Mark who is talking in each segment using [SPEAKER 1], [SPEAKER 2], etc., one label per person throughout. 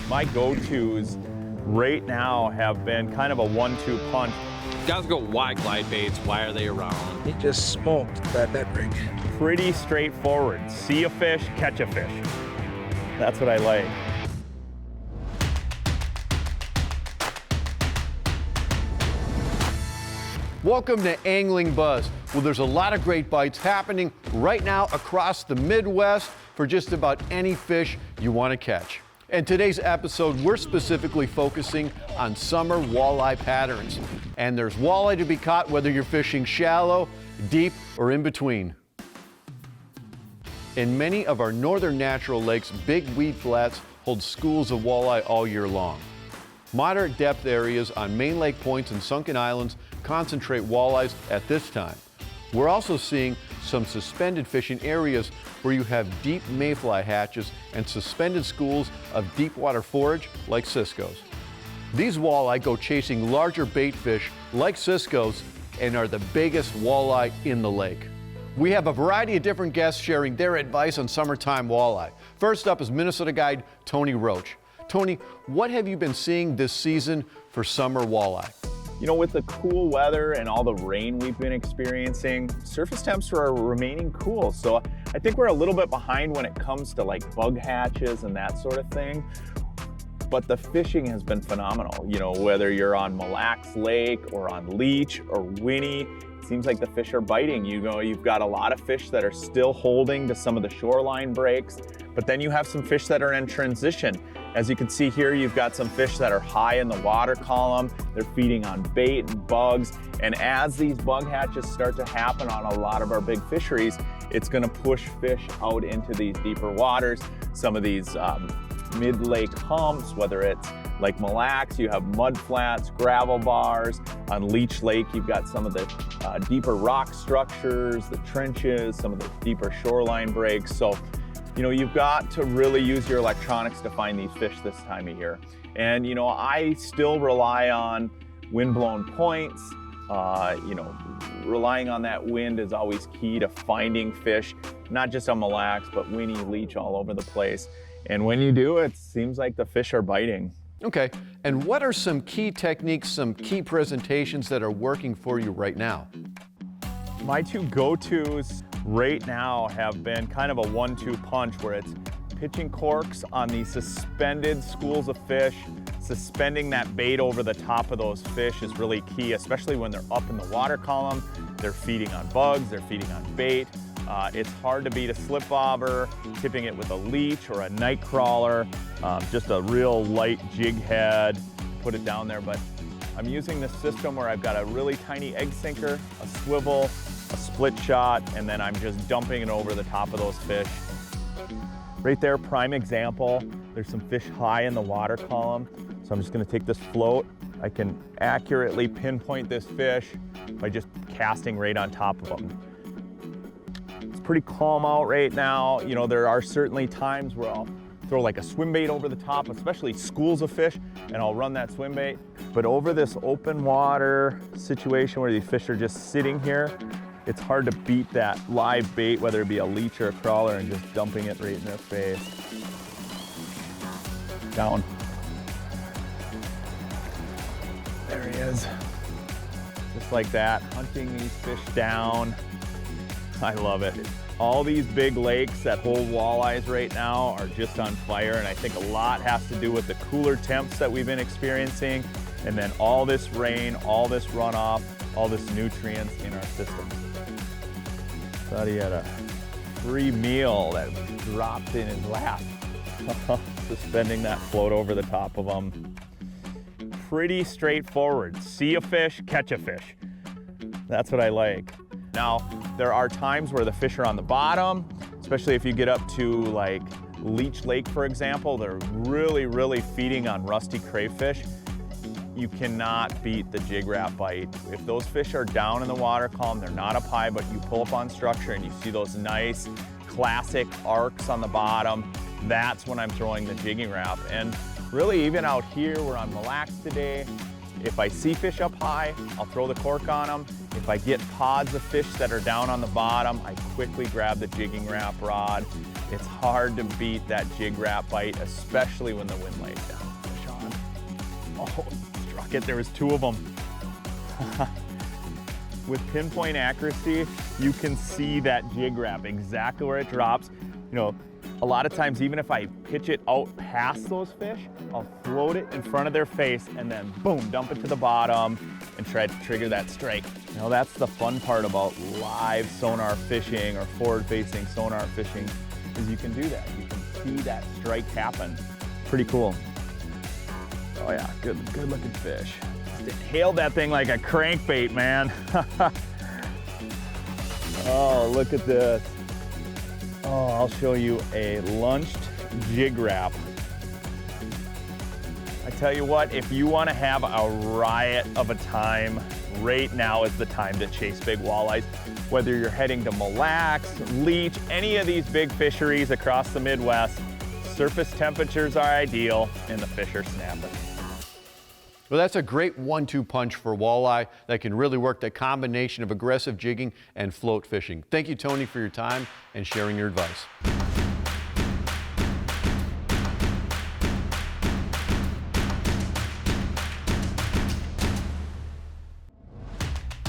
[SPEAKER 1] My go-tos right now have been kind of a 1-2 punch.
[SPEAKER 2] Guys go, why glide baits? Why are they around?
[SPEAKER 3] He just smoked that rig.
[SPEAKER 1] Pretty straightforward. See a fish, catch a fish. That's what I like.
[SPEAKER 4] Welcome to AnglingBuzz. Well, there's a lot of great bites happening right now across the Midwest for just about any fish you want to catch. In today's episode, we're specifically focusing on summer walleye patterns. And there's walleye to be caught whether you're fishing shallow, deep, or in between. In many of our northern natural lakes, big weed flats hold schools of walleye all year long. Moderate depth areas on main lake points and sunken islands concentrate walleyes at this time. We're also seeing some suspended fishing areas where you have deep mayfly hatches and suspended schools of deep water forage like ciscos. These walleye go chasing larger bait fish like ciscos and are the biggest walleye in the lake. We have a variety of different guests sharing their advice on summertime walleye. First up is Minnesota guide Tony Roach. Tony, what have you been seeing this season for summer walleye?
[SPEAKER 1] You know, with the cool weather and all the rain we've been experiencing, surface temps are remaining cool. So I think we're a little bit behind when it comes to like bug hatches and that sort of thing. But the fishing has been phenomenal. You know, whether you're on Mille Lacs Lake or on Leech or Winnie, it seems like the fish are biting. You know, you've got a lot of fish that are still holding to some of the shoreline breaks, but then you have some fish that are in transition. As you can see here, you've got some fish that are high in the water column. They're feeding on bait and bugs. And as these bug hatches start to happen on a lot of our big fisheries, it's gonna push fish out into these deeper waters. Some of these mid-lake humps, whether it's like Mille Lacs, you have mud flats, gravel bars. On Leech Lake, you've got some of the deeper rock structures, the trenches, some of the deeper shoreline breaks. So, you know, you've got to really use your electronics to find these fish this time of year. And, you know, I still rely on wind-blown points. You know, relying on that wind is always key to finding fish, not just on Mille Lacs, but Winnie, Leech, all over the place. And when you do, it seems like the fish are biting.
[SPEAKER 4] Okay, and what are some key techniques, some key presentations that are working for you right now?
[SPEAKER 1] My two go-tos right now have been kind of a 1-2 punch where it's pitching corks on these suspended schools of fish. Suspending that bait over the top of those fish is really key, especially when they're up in the water column. They're feeding on bugs, they're feeding on bait. It's hard to beat a slip bobber, tipping it with a leech or a night crawler, just a real light jig head, put it down there. But I'm using this system where I've got a really tiny egg sinker, a swivel, a split shot, and then I'm just dumping it over the top of those fish. Right there, prime example. There's some fish high in the water column. So I'm just gonna take this float. I can accurately pinpoint this fish by just casting right on top of them. It's pretty calm out right now. You know, there are certainly times where I'll throw like a swim bait over the top, especially schools of fish, and I'll run that swim bait. But over this open water situation where these fish are just sitting here, it's hard to beat that live bait, whether it be a leech or a crawler, and just dumping it right in their face. Down. There he is. Just like that, hunting these fish down. I love it. All these big lakes that hold walleyes right now are just on fire, and I think a lot has to do with the cooler temps that we've been experiencing, and then all this rain, all this runoff, all this nutrients in our system. Thought he had a free meal that dropped in his lap. Suspending that float over the top of him. Pretty straightforward. See a fish, catch a fish. That's what I like. Now, there are times where the fish are on the bottom, especially if you get up to like Leech Lake, for example. They're really feeding on rusty crayfish. You cannot beat the jig wrap bite. If those fish are down in the water column, they're not up high, but you pull up on structure and you see those nice classic arcs on the bottom, that's when I'm throwing the jigging wrap. And really, even out here, we're on Mille Lacs today, if I see fish up high, I'll throw the cork on them. If I get pods of fish that are down on the bottom, I quickly grab the jigging wrap rod It's hard to beat that jig wrap bite, especially when the wind lays down. Fish on. Oh, struck it. There was 2 of them. With pinpoint accuracy, you can see that jig wrap, exactly where it drops. You know, a lot of times, even if I pitch it out past those fish, I'll float it in front of their face and then boom, dump it to the bottom and try to trigger that strike. You know, that's the fun part about live sonar fishing or forward-facing sonar fishing, is you can do that. You can see that strike happen. Pretty cool. Oh yeah, good looking fish. Hailed that thing like a crankbait, man. Oh, look at this. Oh, I'll show you a lunched jig wrap. I tell you what, if you want to have a riot of a time, right now is the time to chase big walleyes. Whether you're heading to Mille Lacs, Leech, any of these big fisheries across the Midwest, surface temperatures are ideal and the fish are snapping.
[SPEAKER 4] Well, that's a great 1-2 punch for walleye that can really work the combination of aggressive jigging and float fishing. Thank you, Tony, for your time and sharing your advice.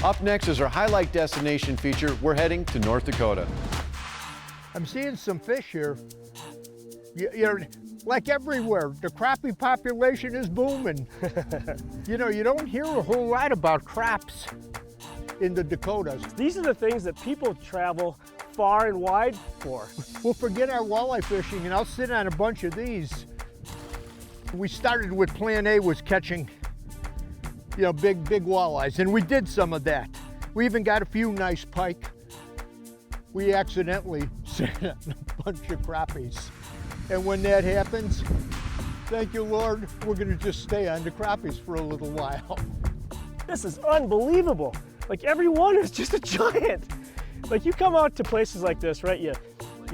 [SPEAKER 4] Up next is our highlight destination feature. We're heading to North Dakota.
[SPEAKER 3] I'm seeing some fish here. You're like everywhere, the crappie population is booming. You know, you don't hear a whole lot about craps in the Dakotas.
[SPEAKER 5] These are the things that people travel far and wide for.
[SPEAKER 3] We'll forget our walleye fishing and I'll sit on a bunch of these. We started with plan A was catching, you know, big walleyes, and we did some of that. We even got a few nice pike. We accidentally sat on a bunch of crappies. And when that happens, thank you, Lord, we're gonna just stay on the crappies for a little while.
[SPEAKER 5] This is unbelievable. Like, every one is just a giant. Like, you come out to places like this, right? You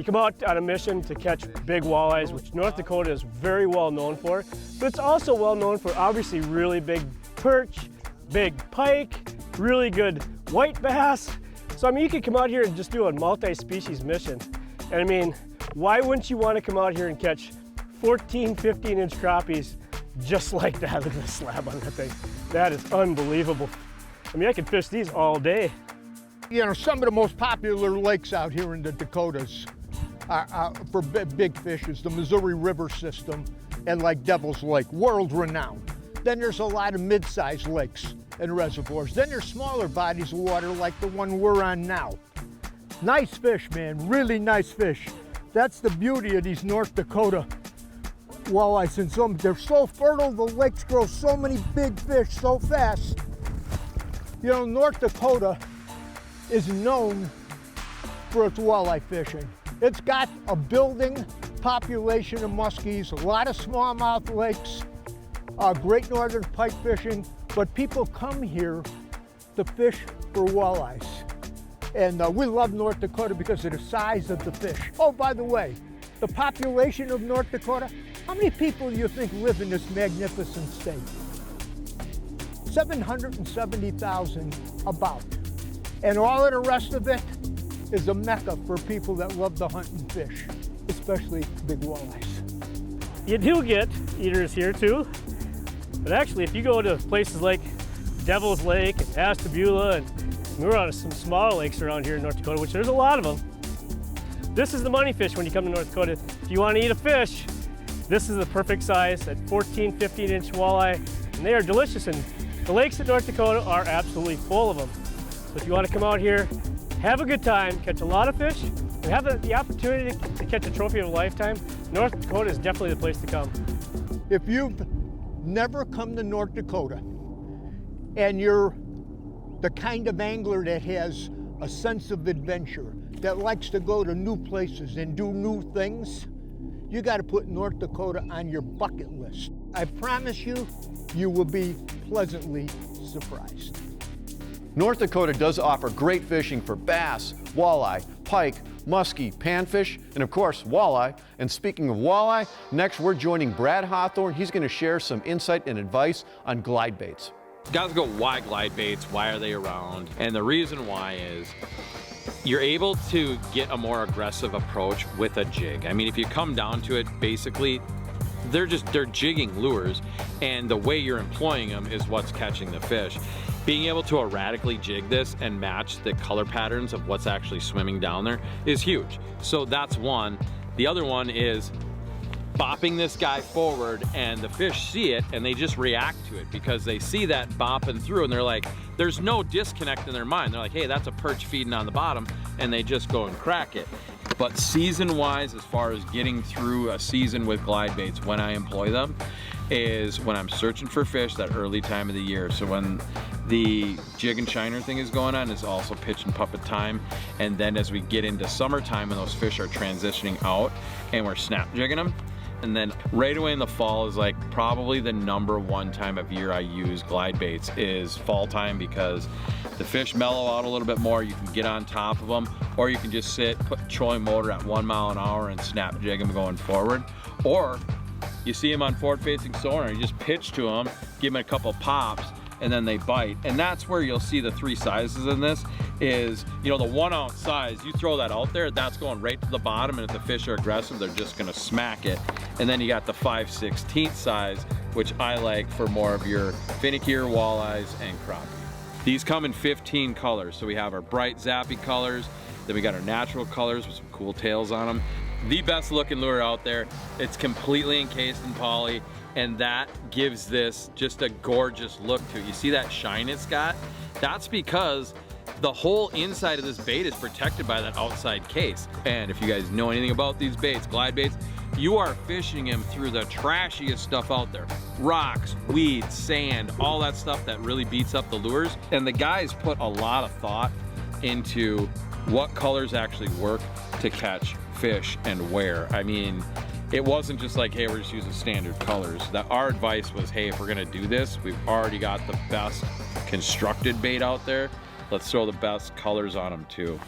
[SPEAKER 5] come out on a mission to catch big walleyes, which North Dakota is very well known for, but it's also well known for obviously really big perch, big pike, really good white bass. So I mean, you could come out here and just do a multi-species mission. And I mean, why wouldn't you want to come out here and catch 14, 15-inch crappies just like that? Look at the slab on that thing. That is unbelievable. I mean, I could fish these all day.
[SPEAKER 3] You know, some of the most popular lakes out here in the Dakotas are for big fish is the Missouri River system and like Devil's Lake, world renowned. Then there's a lot of mid-sized lakes and reservoirs. Then there's smaller bodies of water like the one we're on now. Nice fish, man, really nice fish. That's the beauty of these North Dakota walleyes, and they're so fertile, the lakes grow so many big fish so fast. You know, North Dakota is known for its walleye fishing. It's got a building population of muskies, a lot of smallmouth lakes, great northern pike fishing, but people come here to fish for walleyes. And we love North Dakota because of the size of the fish. Oh, by the way, the population of North Dakota, how many people do you think live in this magnificent state? 770,000 about. And all of the rest of it is a mecca for people that love to hunt and fish, especially big walleyes.
[SPEAKER 5] You do get eaters here too, but actually if you go to places like Devil's Lake and Ashtabula, and we're on some smaller lakes around here in North Dakota, which there's a lot of them. This is the money fish when you come to North Dakota. If you want to eat a fish, this is the perfect size at 14, 15-inch walleye, and they are delicious, and the lakes in North Dakota are absolutely full of them. So if you want to come out here, have a good time, catch a lot of fish, and have the opportunity to catch a trophy of a lifetime, North Dakota is definitely the place to come.
[SPEAKER 3] If you've never come to North Dakota and you're the kind of angler that has a sense of adventure, that likes to go to new places and do new things, you got to put North Dakota on your bucket list. I promise you, you will be pleasantly surprised.
[SPEAKER 4] North Dakota does offer great fishing for bass, walleye, pike, muskie, panfish, and of course, walleye. And speaking of walleye, next we're joining Brad Hawthorne. He's going to share some insight and advice on glide baits.
[SPEAKER 2] Guys go, why glide baits? Why are they around? And the reason why is you're able to get a more aggressive approach with a jig. I mean, if you come down to it, basically, they're jigging lures, and the way you're employing them is what's catching the fish. Being able to erratically jig this and match the color patterns of what's actually swimming down there is huge. So that's one. The other one is bopping this guy forward, and the fish see it and they just react to it because they see that bopping through, and they're like, there's no disconnect in their mind. They're like, hey, that's a perch feeding on the bottom, and they just go and crack it. But season wise, as far as getting through a season with glide baits, when I employ them is when I'm searching for fish that early time of the year. So when the jig and shiner thing is going on, is also pitch and puppet time. And then as we get into summertime, when those fish are transitioning out and we're snap jigging them, and then right away in the fall is like probably the #1 time of year I use glide baits is fall time, because the fish mellow out a little bit more. You can get on top of them, or you can just sit, put trolling motor at 1 mile an hour and snap jig them going forward. Or you see them on forward facing sonar, you just pitch to them, give them a couple pops, and then they bite. And that's where you'll see the 3 sizes in this is, you know, the 1 ounce size, you throw that out there, that's going right to the bottom, and if the fish are aggressive, they're just gonna smack it. And then you got the 5/16 size, which I like for more of your finickier walleyes and crappie. These come in 15 colors. So we have our bright zappy colors, then we got our natural colors with some cool tails on them. The best looking lure out there. It's completely encased in poly, and that gives this just a gorgeous look to it. You see that shine it's got? That's because the whole inside of this bait is protected by that outside case. And if you guys know anything about these baits, glide baits, you are fishing them through the trashiest stuff out there. Rocks, weeds, sand, all that stuff that really beats up the lures. And the guys put a lot of thought into what colors actually work to catch fish and where. I mean, it wasn't just like, hey, we're just using standard colors. Our advice was, hey, if we're gonna do this, we've already got the best constructed bait out there. Let's throw the best colors on them too.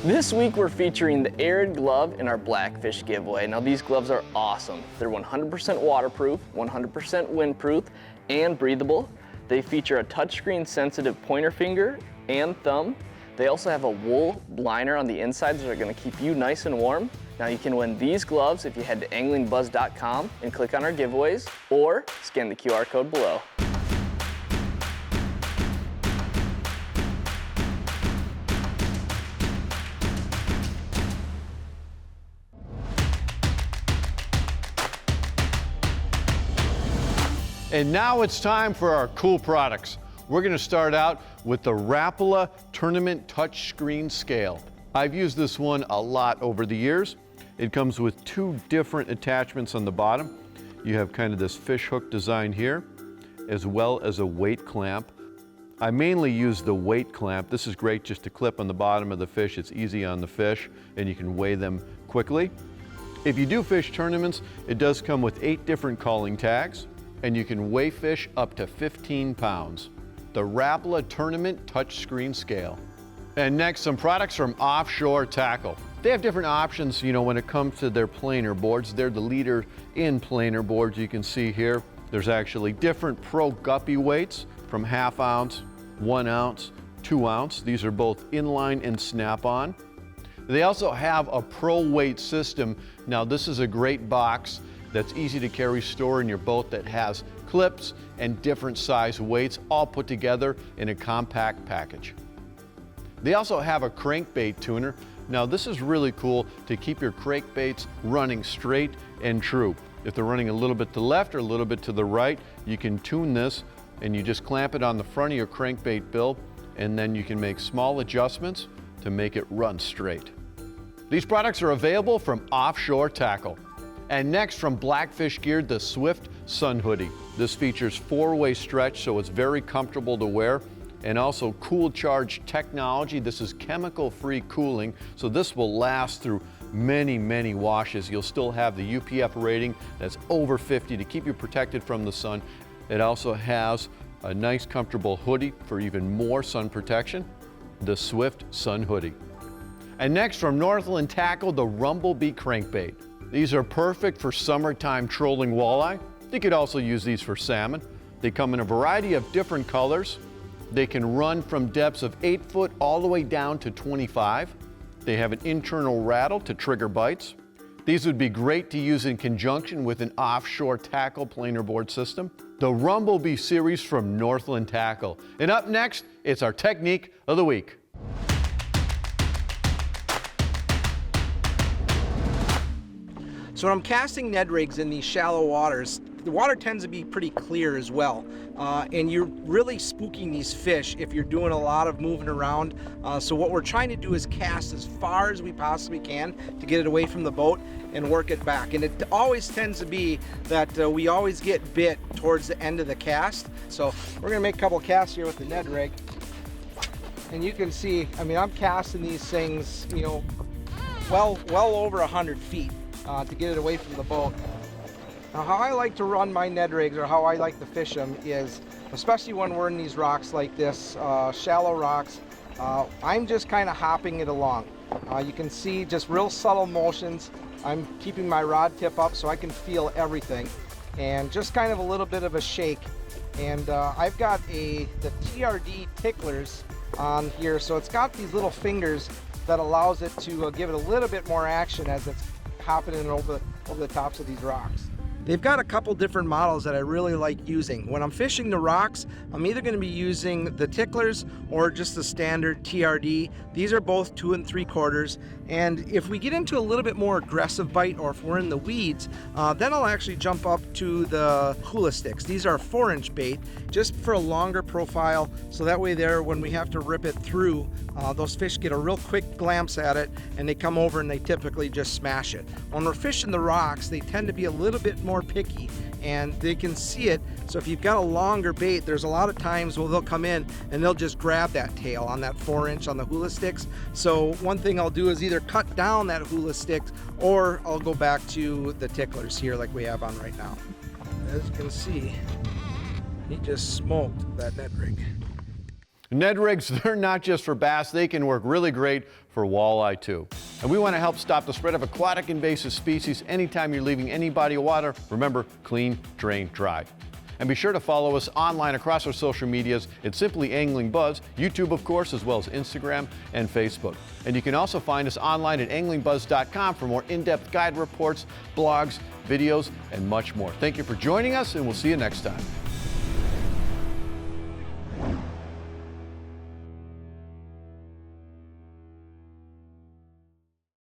[SPEAKER 6] This week we're featuring the Arid Glove in our Blackfish giveaway. Now these gloves are awesome. They're 100% waterproof, 100% windproof, and breathable. They feature a touchscreen sensitive pointer finger and thumb. They also have a wool liner on the insides that are gonna keep you nice and warm. Now you can win these gloves if you head to AnglingBuzz.com and click on our giveaways, or scan the QR code below.
[SPEAKER 4] And now it's time for our cool products. We're gonna start out with the Rapala Tournament Touchscreen Scale. I've used this one a lot over the years. It comes with 2 different attachments on the bottom. You have kind of this fish hook design here, as well as a weight clamp. I mainly use the weight clamp. This is great just to clip on the bottom of the fish. It's easy on the fish, and you can weigh them quickly. If you do fish tournaments, it does come with 8 different calling tags, and you can weigh fish up to 15 pounds. The Rapala Tournament Touchscreen Scale. And next, some products from Offshore Tackle. They have different options, you know, when it comes to their planer boards. They're the leader in planer boards. You can see here, there's actually different pro guppy weights from 1/2 ounce, 1 ounce, 2 ounce. These are both inline and snap-on. They also have a pro weight system. Now, this is a great box that's easy to carry, store in your boat, that has clips and different size weights all put together in a compact package. They also have a crankbait tuner. Now this is really cool to keep your crankbaits running straight and true. If they're running a little bit to the left or a little bit to the right, you can tune this, and you just clamp it on the front of your crankbait bill, and then you can make small adjustments to make it run straight. These products are available from Offshore Tackle. And next, from Blackfish Gear, the Swift Sun Hoodie. This features 4-way stretch, so it's very comfortable to wear, and also cool charge technology. This is chemical-free cooling, so this will last through many, many washes. You'll still have the UPF rating that's over 50 to keep you protected from the sun. It also has a nice, comfortable hoodie for even more sun protection, the Swift Sun Hoodie. And next, from Northland Tackle, the Rumblebee Crankbait. These are perfect for summertime trolling walleye. You could also use these for salmon. They come in a variety of different colors. They can run from depths of 8 foot all the way down to 25. They have an internal rattle to trigger bites. These would be great to use in conjunction with an offshore tackle planer board system. The Rumblebee series from Northland Tackle. And up next, it's our technique of the week.
[SPEAKER 7] So when I'm casting Ned rigs in these shallow waters, the water tends to be pretty clear as well. And you're really spooking these fish if you're doing a lot of moving around. So what we're trying to do is cast as far as we possibly can to get it away from the boat and work it back. And it always tends to be that we always get bit towards the end of the cast. So we're gonna make a couple casts here with the Ned rig. And you can see, I mean, I'm casting these things, you know, well over 100 feet to get it away from the boat. Now, how I like to run my Ned rigs, or how I like to fish them, is, especially when we're in these rocks like this, shallow rocks, I'm just kind of hopping it along. You can see just real subtle motions. I'm keeping my rod tip up so I can feel everything, and just kind of a little bit of a shake. And I've got the TRD ticklers on here, so it's got these little fingers that allows it to give it a little bit more action as it's hopping in over the tops of these rocks. They've got a couple different models that I really like using. When I'm fishing the rocks, I'm either going to be using the ticklers or just the standard TRD. These are both 2 3/4. And if we get into a little bit more aggressive bite, or if we're in the weeds, then I'll actually jump up to the hula sticks. These are 4-inch bait, just for a longer profile, so that way there, when we have to rip it through, those fish get a real quick glance at it, and they come over and they typically just smash it. When we're fishing the rocks, they tend to be a little bit more picky, and they can see it. So if you've got a longer bait, there's a lot of times where they'll come in and they'll just grab that tail on that 4-inch on the hula sticks. So one thing I'll do is either cut down that hula stick, or I'll go back to the ticklers here like we have on right now. As you can see, he just smoked that Ned rig.
[SPEAKER 4] Ned rigs, they're not just for bass, they can work really great for walleye too. And we want to help stop the spread of aquatic invasive species anytime you're leaving any body of water. Remember, clean, drain, dry. And be sure to follow us online across our social medias. It's simply AnglingBuzz, YouTube of course, as well as Instagram and Facebook. And you can also find us online at AnglingBuzz.com for more in-depth guide reports, blogs, videos, and much more. Thank you for joining us, and we'll see you next time.